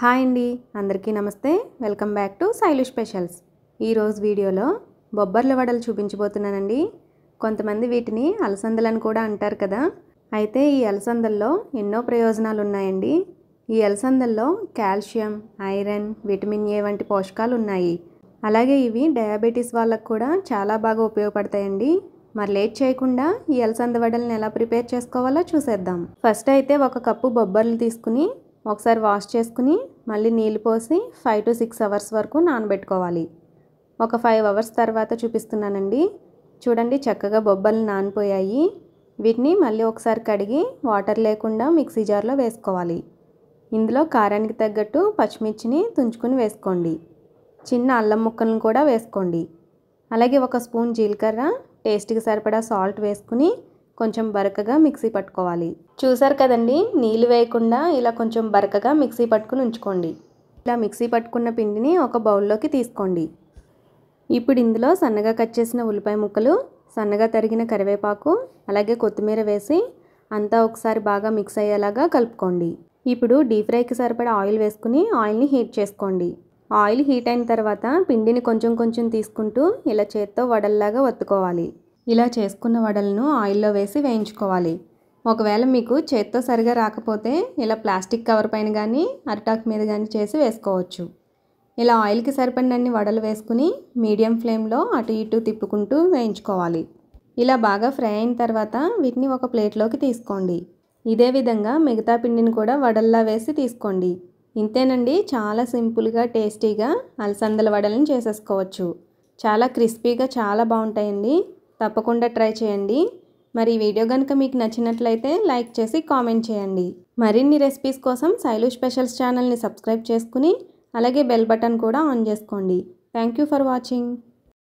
Hi అండి, అందరికీ నమస్తే. Welcome back to Shailu specials. ఈరోజు వీడియోలో బొబ్బర్ల వడలు చూపించబోతున్నానండి. కొంతమంది వీటిని అలసందలని కూడా అంటారు కదా. అయితే ఈ అలసందల్లో ఎన్నో ప్రయోజనాలు ఉన్నాయండి. ఈ అలసందల్లో కాల్షియం, ఐరన్, విటమిన్ ఏ వంటి పోషకాలు ఉన్నాయి. అలాగే ఇవి డయాబెటీస్ వాళ్ళకు కూడా చాలా బాగా ఉపయోగపడతాయండి. మరి లేట్ చేయకుండా ఈ అలసంద వడలను ఎలా ప్రిపేర్ చేసుకోవాలో చూసేద్దాం. ఫస్ట్ అయితే ఒక కప్పు బొబ్బర్లు తీసుకుని ఒకసారి వాష్ చేసుకుని మళ్ళీ నీళ్ళు పోసి 5 to 6 అవర్స్ వరకు నానబెట్టుకోవాలి. ఒక 5 అవర్స్ తర్వాత చూపిస్తున్నానండి. చూడండి, చక్కగా బొబ్బర్లు నానిపోయాయి. వీటిని మళ్ళీ ఒకసారి కడిగి వాటర్ లేకుండా మిక్సీ జార్లో వేసుకోవాలి. ఇందులో కారానికి తగ్గట్టు పచ్చిమిర్చిని తుంచుకుని వేసుకోండి. చిన్న అల్లం ముక్కలను కూడా వేసుకోండి. అలాగే 1 స్పూన్ జీలకర్ర, టేస్ట్కి సరిపడా సాల్ట్ వేసుకుని కొంచెం బరకగా మిక్సీ పట్టుకోవాలి. చూసారు కదండి, నీళ్ళు వేయకుండా ఇలా కొంచెం బరకగా మిక్సీ పట్టుకుని ఉంచుకోండి. ఇలా మిక్సీ పట్టుకున్న పిండిని ఒక బౌల్లోకి తీసుకోండి. ఇప్పుడు ఇందులో సన్నగా కట్ చేసిన ఉల్లిపాయ ముక్కలు, సన్నగా తరిగిన కరివేపాకు, అలాగే కొత్తిమీర వేసి అంతా ఒకసారి బాగా మిక్స్ అయ్యేలాగా కలుపుకోండి. ఇప్పుడు డీప్ ఫ్రైకి సరిపడా ఆయిల్ వేసుకుని ఆయిల్ని హీట్ చేసుకోండి. ఆయిల్ హీట్ అయిన తర్వాత పిండిని కొంచెం కొంచెం తీసుకుంటూ ఇలా చేత్తో వడల్లాగా వత్తుకోవాలి. ఇలా చేసుకున్న వడలను ఆయిల్లో వేసి వేయించుకోవాలి. ఒకవేళ మీకు చేత్తో సరిగా రాకపోతే ఇలా ప్లాస్టిక్ కవర్ పైన కానీ అరిటాకు మీద కానీ చేసి వేసుకోవచ్చు. ఇలా ఆయిల్కి సరిపడినన్ని వడలు వేసుకుని మీడియం ఫ్లేమ్లో అటు ఇటు తిప్పుకుంటూ వేయించుకోవాలి. ఇలా బాగా ఫ్రై అయిన తర్వాత వీటిని ఒక ప్లేట్లోకి తీసుకోండి. ఇదే విధంగా మిగతా పిండిని కూడా వడల్లా వేసి తీసుకోండి. ఇంతేనండి, చాలా సింపుల్గా టేస్టీగా అలసందల వడలను చేసేసుకోవచ్చు. చాలా క్రిస్పీగా చాలా బాగుంటాయండి. తప్పకుండా ట్రై చేయండి. మరి ఈ వీడియో కనుక మీకు నచ్చినట్లయితే లైక్ చేసి కామెంట్ చేయండి. మరిన్ని రెసిపీస్ కోసం శైలు స్పెషల్స్ ఛానల్ని సబ్స్క్రైబ్ చేసుకుని అలాగే బెల్ బటన్ కూడా ఆన్ చేసుకోండి. Thank you for watching.